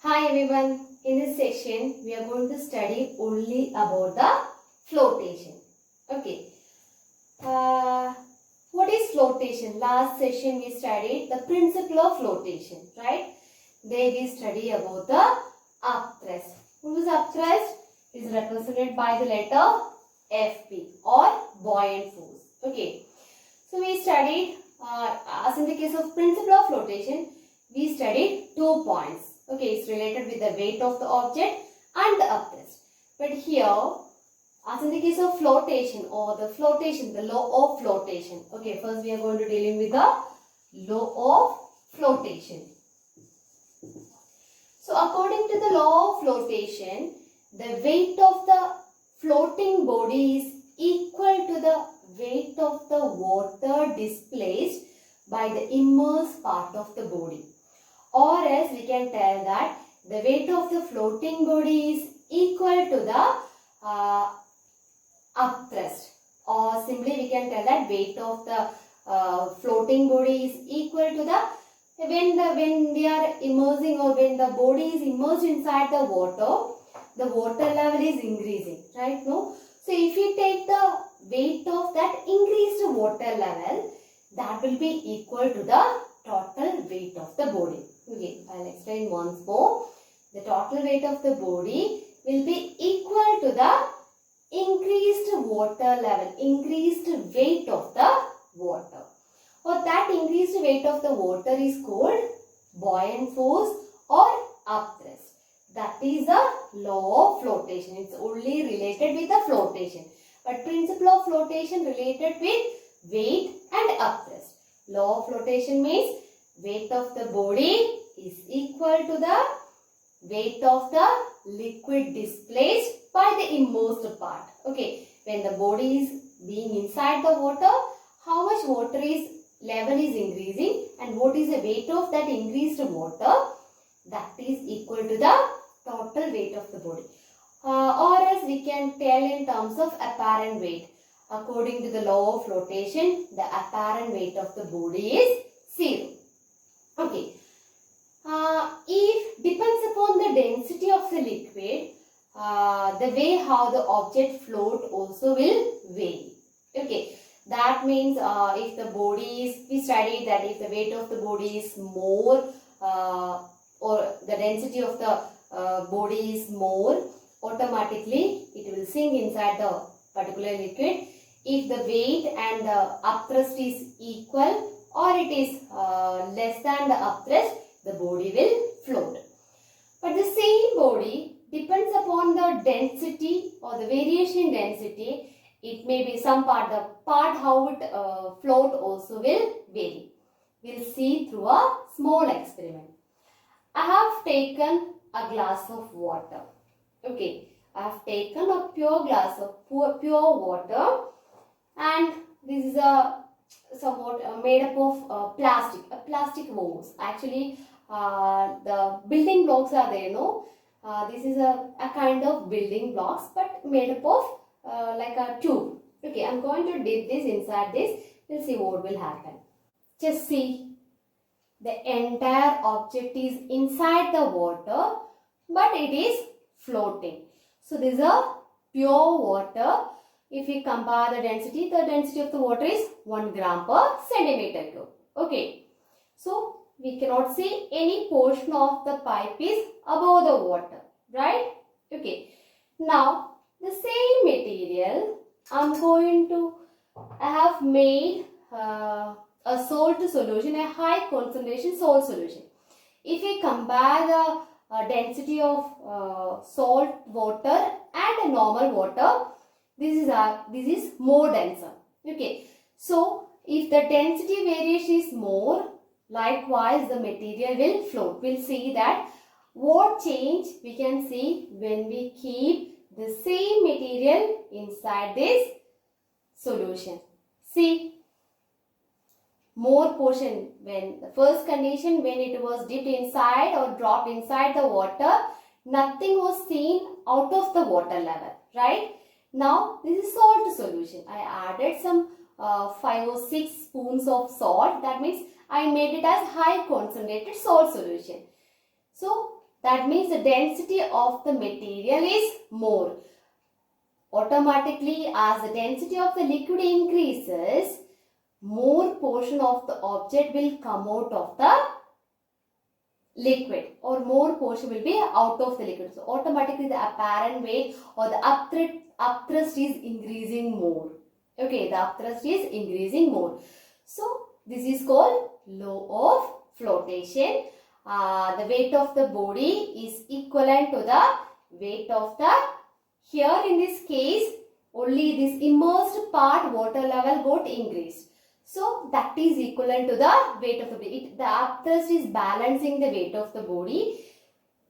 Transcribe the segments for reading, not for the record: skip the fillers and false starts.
Hi everyone, in this session we are going to study only about the flotation. Okay, what is flotation? Last session we studied the principle of flotation, right? There we study about the upthrust. What is upthrust? It is represented by the letter Fp or buoyant force. Okay, so we studied, as in the case of principle of flotation, we studied 2 points. Okay, it's related with the weight of the object and the upthrust. But here, as in the case of flotation or the flotation, the law of flotation. Okay, first we are going to dealing with the law of flotation. So according to the law of flotation, the weight of the floating body is equal to the weight of the water displaced by the immersed part of the body. Or else we can tell that the weight of the floating body is equal to the upthrust. Or simply we can tell that weight of the floating body is equal to the when we are immersing or when the body is immersed inside the water level is increasing, right? No. So if we take the weight of that increased water level, that will be equal to the total weight of the body. Okay, I'll explain once more. The total weight of the body will be equal to the increased water level, increased weight of the water. Or that increased weight of the water is called buoyant force or upthrust. That is the law of flotation. It's only related with the flotation. But principle of flotation related with weight and upthrust. Law of flotation means weight of the body is equal to the weight of the liquid displaced by the immersed part. Okay, when the body is being inside the water, how much water level is increasing and what is the weight of that increased water, that is equal to the total weight of the body. Or else we can tell in terms of apparent weight. According to the law of flotation, the apparent weight of the body is 0. Okay. If depends upon the density of the liquid, the way how the object float also will vary. Okay. That means if the body is, we studied that if the weight of the body is more or the density of the body is more, automatically it will sink inside the particular liquid. If the weight and the upthrust is equal or it is less than the upthrust, the body will float. But the same body depends upon the density or the variation in density. It may be some part, the part how it float also will vary. We'll see through a small experiment. I have taken a glass of water. Okay, I have taken a pure glass of pure water, and this is a somewhat made up of plastic walls. Actually, the building blocks are there, no? This is a kind of building blocks, but made up of like a tube. Okay, I'm going to dip this inside this. We'll see what will happen. Just see, the entire object is inside the water, but it is floating. So this is a pure water. If we compare the density of the water is 1 gram per centimeter cube. Okay. So we cannot see any portion of the pipe is above the water, right? Okay. Now the same material I have made a salt solution, a high concentration salt solution. If we compare the density of salt water and a normal water, this is more denser. Okay. So if the density variation is more, likewise the material will float. We'll see that what change we can see when we keep the same material inside this solution. See, more portion when the first condition, when it was dipped inside or dropped inside the water, nothing was seen out of the water level, right? Now this is salt solution. I added some 5 or 6 spoons of salt. That means I made it as high concentrated salt solution. So That means the density of the material is more. Automatically, as the density of the liquid increases, more portion of the object will come out of the liquid, or more portion will be out of the liquid. So automatically the apparent weight or the upthrust is increasing more. Okay, the upthrust is increasing more. So this is called law of flotation. The weight of the body is equivalent to the weight of the, here in this case only this immersed part water level got increased. So that is equivalent to the weight of the body. The upthrust is balancing the weight of the body.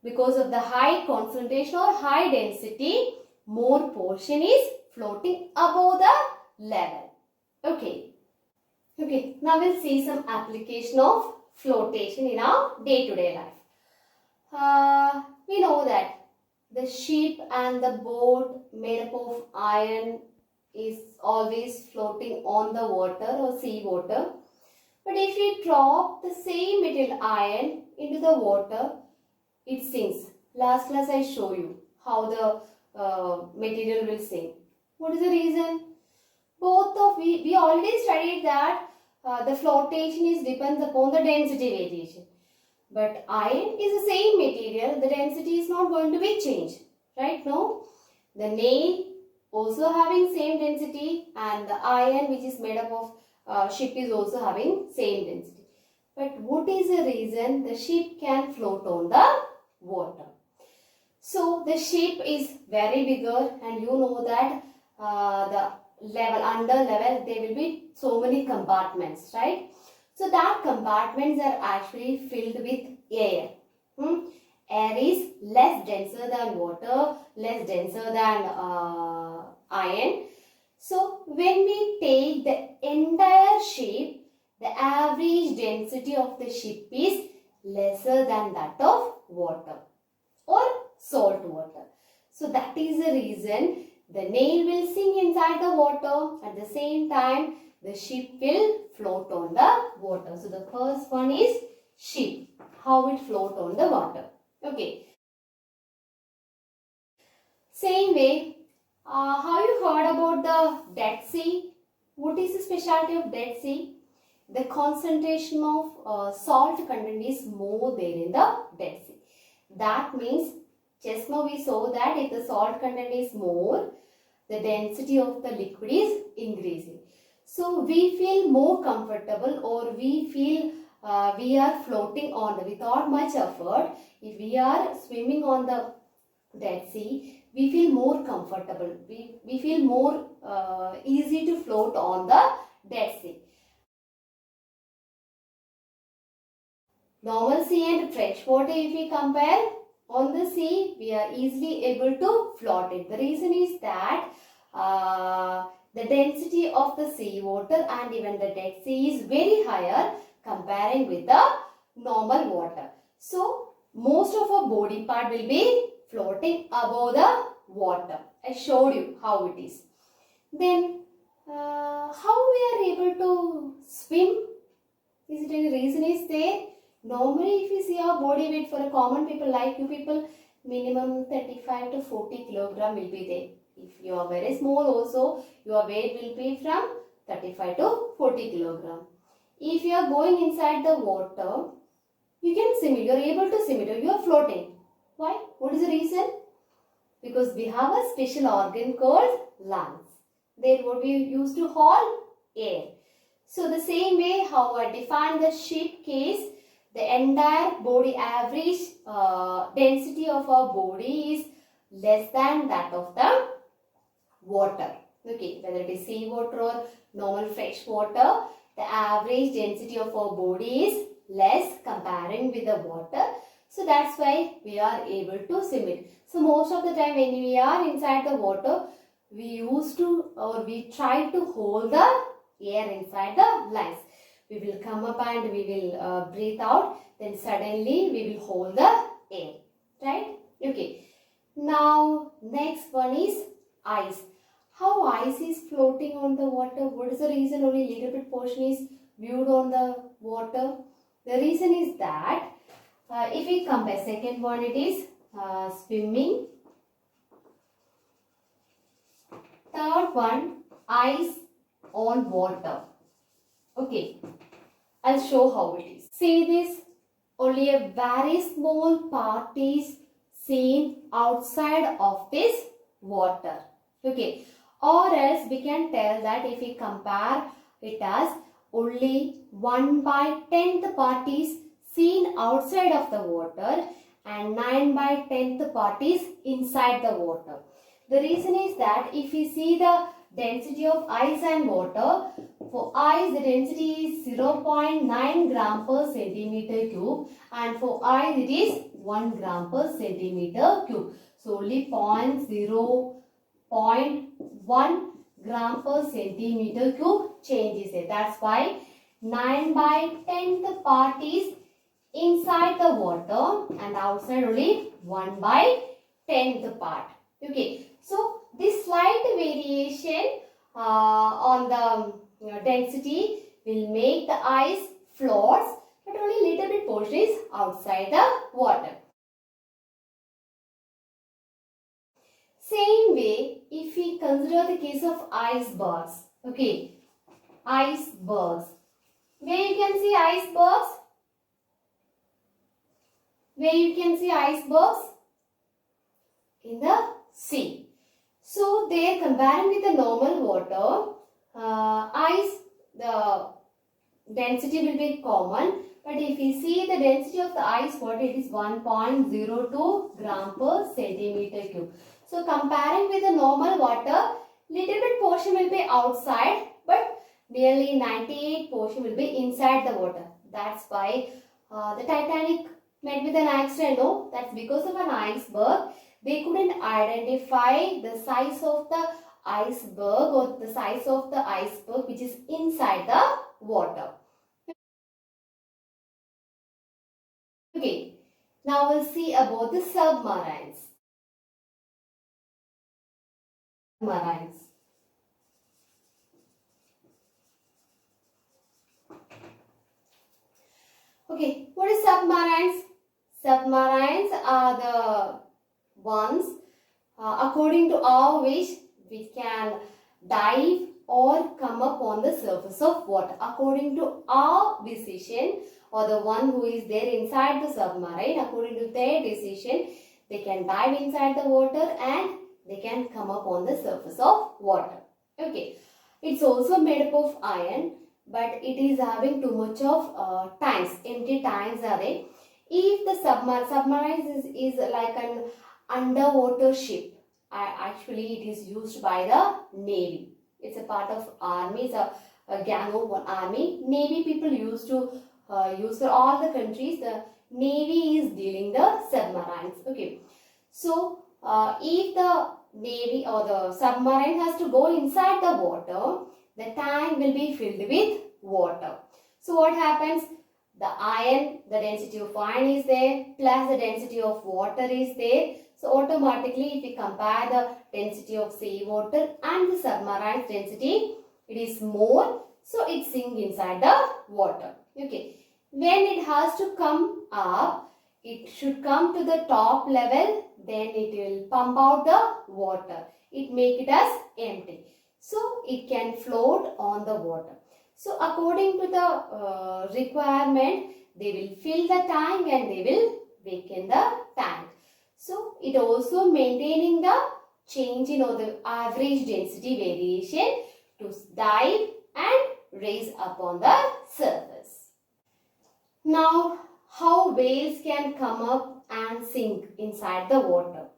Because of the high concentration or high density, more portion is floating above the level. Okay. Okay. Now we'll see some application of flotation in our day-to-day life. We know that the ship and the boat made up of iron is always floating on the water or sea water. But if we drop the same material iron into the water, it sinks. Last class I show you how the material will sink. What is the reason? We already studied that the flotation is depends upon the density variation. But iron is the same material, the density is not going to be changed. Right? No? The nail also having same density, and the iron which is made up of ship is also having same density. But what is the reason the ship can float on the water? So the ship is very bigger, and you know that the level, under level, there will be so many compartments, right? So that compartments are actually filled with air. Air is less denser than water, less denser than iron. So when we take the entire ship, the average density of the ship is lesser than that of water or salt water. So that is the reason the nail will sink inside the water. At the same time, the ship will float on the water. So the first one is ship, how it float on the water. Okay. Same way, have you heard about the Dead Sea? What is the specialty of Dead Sea? The concentration of salt content is more there in the Dead Sea. That means, just now we saw that if the salt content is more, the density of the liquid is increasing. So we feel more comfortable, or we feel we are floating on without much effort. If we are swimming on the Dead Sea, we feel more comfortable. We feel more easy to float on the Dead Sea. Normal sea and fresh water, if we compare, on the sea we are easily able to float it. The reason is that the density of the sea water and even the Dead Sea is very higher comparing with the normal water. So most of our body part will be floating above the water. I showed you how it is. Then how we are able to swim? Is it any reason is there? Normally if you see our body weight for a common people like you people, minimum 35 to 40 kilogram will be there. If you are very small also, your weight will be from 35 to 40 kilogram. If you are going inside the water, you can swim it. You are able to swim it. You are floating. Why? What is the reason? Because we have a special organ called lungs. There what we use to hold air. So the same way how I define the ship case, the entire body average density of our body is less than that of the water. Okay, whether it is sea water or normal fresh water, the average density of our body is less comparing with the water. So that's why we are able to swim it. So most of the time when we are inside the water, we used to, or we try to hold the air inside the lungs. We will come up and we will breathe out. Then suddenly we will hold the air. Right? Okay. Now next one is ice. How ice is floating on the water? What is the reason only little bit portion is viewed on the water? The reason is that If we compare, second one it is swimming. Third one, ice on water. Okay, I'll show how it is. See this, only a very small part is seen outside of this water. Okay, or else we can tell that if we compare it as only 1/10th part is seen outside of the water and 9/10th part is inside the water. The reason is that if we see the density of ice and water, for ice the density is 0.9 gram per centimeter cube and for ice it is 1 gram per centimeter cube. So only 0.1 gram per centimeter cube changes it. That's why 9/10th part is inside the water and outside only 1/10th part. Okay, so this slight variation on the density will make the ice floats, but only little bit portion is outside the water. Same way, if we consider the case of icebergs, okay, icebergs, where you can see icebergs, in the sea. So there, comparing with the normal water, ice, the density will be common, but if we see the density of the ice water, it is 1.02 gram per centimeter cube. So comparing with the normal water, little bit portion will be outside, but nearly 98% portion will be inside the water. That's why the Titanic met with an accident. No, that's because of an iceberg. They couldn't identify the size of the iceberg or the size of the iceberg which is inside the water. Okay, now we'll see about the submarines. Okay, what is submarines? Submarines are the ones according to our wish we can dive or come up on the surface of water. According to our decision, or the one who is there inside the submarine, according to their decision, they can dive inside the water and they can come up on the surface of water. Okay, it's also made up of iron, but it is having too much of tanks, empty tanks are there. If the submarine is like an underwater ship, actually it is used by the Navy. It's a part of army, it's a gang of one army. Navy people used to use for all the countries. The Navy is dealing the submarines. Okay, so if the Navy or the submarine has to go inside the water, the tank will be filled with water. So what happens? The iron, the density of iron is there, plus the density of water is there. So automatically if we compare the density of seawater and the submarine's density, it is more. So it sinks inside the water. Okay. When it has to come up, it should come to the top level, then it will pump out the water. It make it as empty. So it can float on the water. So according to the requirement, they will fill the tank and they will vacuum the tank. So it also maintaining the change in or the average density variation to dive and raise upon the surface. Now, how whales can come up and sink inside the water?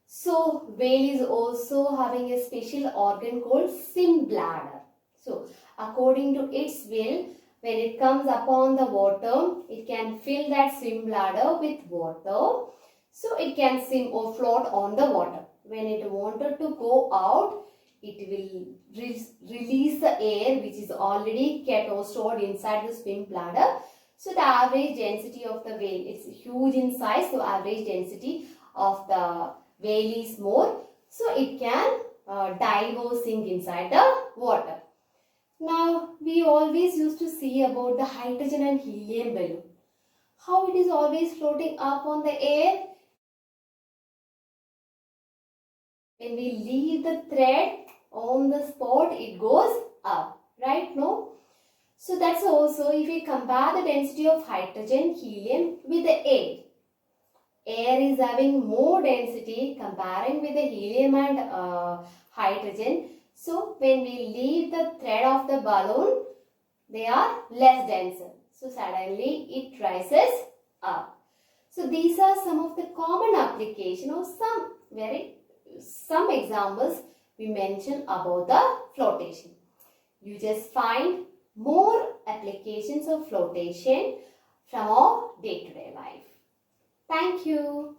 So, whale is also having a special organ called swim bladder. So, according to its will, when it comes upon the water, it can fill that swim bladder with water. So, it can swim or float on the water. When it wanted to go out, it will release the air which is already kept or stored inside the swim bladder. So, the average density of the whale, it's huge in size, so average density of the whale is more, so it can dive or sink inside the water. Now, we always used to see about the hydrogen and helium balloon. How it is always floating up on the air. When we leave the thread on the spot, it goes up, right? No? So that's also if we compare the density of hydrogen, helium with the air. Air is having more density comparing with the helium and hydrogen. So when we leave the thread of the balloon, they are less denser. So suddenly it rises up. So these are some of the common application or some examples we mentioned about the flotation. You just find more applications of flotation from our day-to-day life. Thank you.